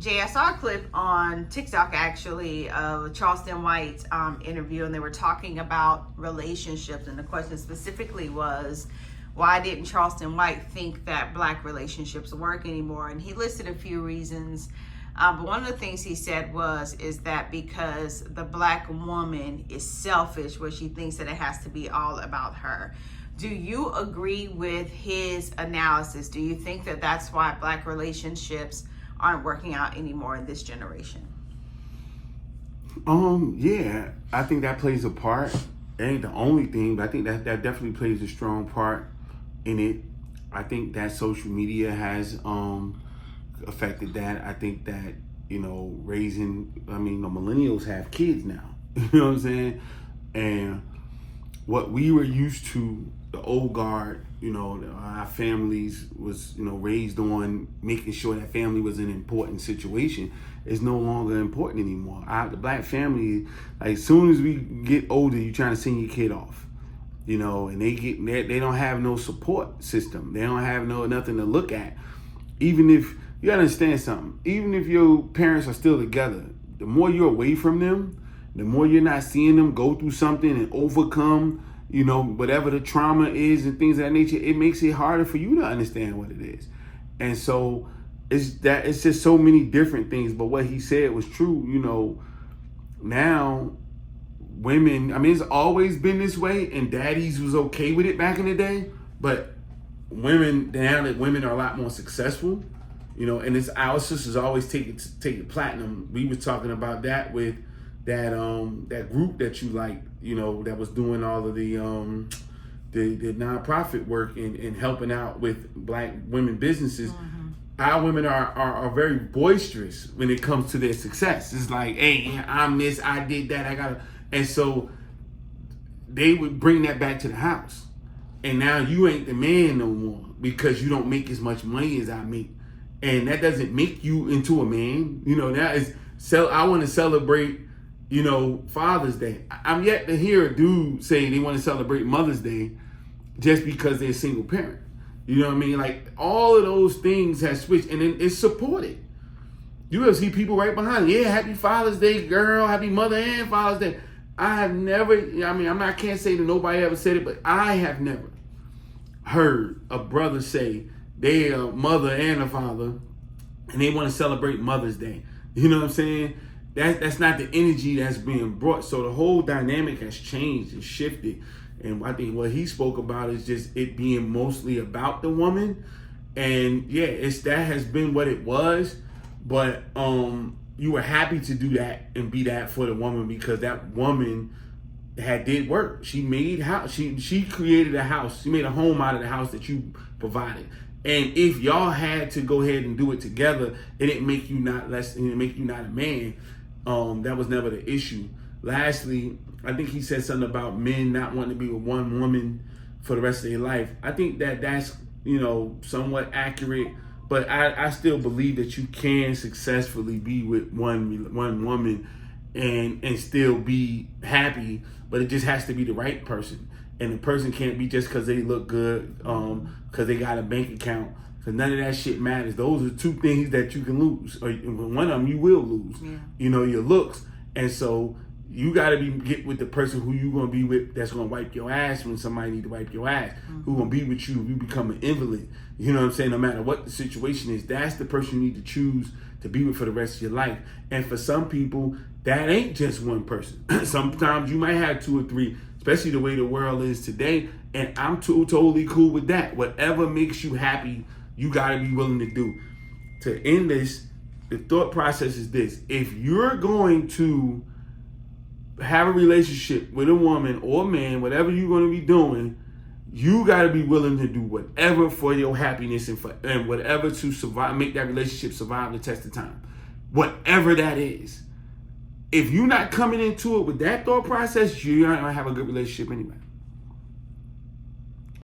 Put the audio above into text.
Jay, I saw a clip on TikTok actually of Charleston White's interview, and they were talking about relationships, and the question specifically was, why didn't Charleston White think that Black relationships work anymore? And he listed a few reasons, but one of the things he said is that because the Black woman is selfish, where she thinks that it has to be all about her. Do you agree with his analysis? Do you think that that's why Black relationships aren't working out anymore in this generation? Yeah, I think that plays a part. It ain't the only thing, but I think that definitely plays a strong part in it. I think that social media has affected that. I think that, millennials have kids now. You know what I'm saying? And what we were used to, the old guard, our families was, raised on making sure that family was an important situation, is no longer important anymore. The Black family, like, as soon as we get older, you're trying to send your kid off, and they don't have no support system. They don't have nothing to look at. Even if, you gotta understand something, even if your parents are still together, the more you're away from them, the more you're not seeing them go through something and overcome, whatever the trauma is and things of that nature, it makes it harder for you to understand what it is. And so it's just so many different things. But what he said was true. Now women, it's always been this way, and daddies was okay with it back in the day. But women, now that women are a lot more successful, and it's our sisters always take it platinum. We were talking about that with that group that you like, that was doing all of the nonprofit work and helping out with Black women businesses. Mm-hmm. Our women are very boisterous when it comes to their success. It's like, hey, I'm this, I did that, I got it. And so they would bring that back to the house. And now you ain't the man no more because you don't make as much money as I make. And that doesn't make you into a man. I want to celebrate, Father's Day. I'm yet to hear a dude say they want to celebrate Mother's Day just because they're a single parent. You know what I mean? Like, all of those things have switched, and then it's supported. You ever see people right behind it? Yeah, happy Father's Day, girl. Happy Mother and Father's Day. I have never, I can't say that nobody ever said it, but I have never heard a brother say they are a mother and a father and they want to celebrate Mother's Day. You know what I'm saying? That's not the energy that's being brought. So the whole dynamic has changed and shifted. And I think what he spoke about is just it being mostly about the woman. And yeah, that has been what it was. But you were happy to do that and be that for the woman because that woman did work. She made house. She created a house. She made a home out of the house that you provided. And if y'all had to go ahead and do it together, it didn't make you not less. It didn't make you not a man. That was never the issue. Lastly, I think he said something about men not wanting to be with one woman for the rest of their life. I think that's somewhat accurate. But I still believe that you can successfully be with one woman and still be happy, but it just has to be the right person. And the person can't be just because they look good, because they got a bank account. Because none of that shit matters. Those are two things that you can lose. Or one of them you will lose. Yeah. Your looks. And so you got to get with the person who you're going to be with that's going to wipe your ass when somebody need to wipe your ass. Mm-hmm. Who's going to be with you if you become an invalid. You know what I'm saying? No matter what the situation is, that's the person you need to choose to be with for the rest of your life. And for some people, that ain't just one person. Sometimes you might have two or three, especially the way the world is today. And I'm totally cool with that. Whatever makes you happy, you got to be willing to do. To end this, the thought process is this. If you're going to have a relationship with a woman or a man, whatever you're going to be doing, you got to be willing to do whatever for your happiness and whatever to survive, make that relationship survive the test of time. Whatever that is. If you're not coming into it with that thought process, you're not going to have a good relationship anyway.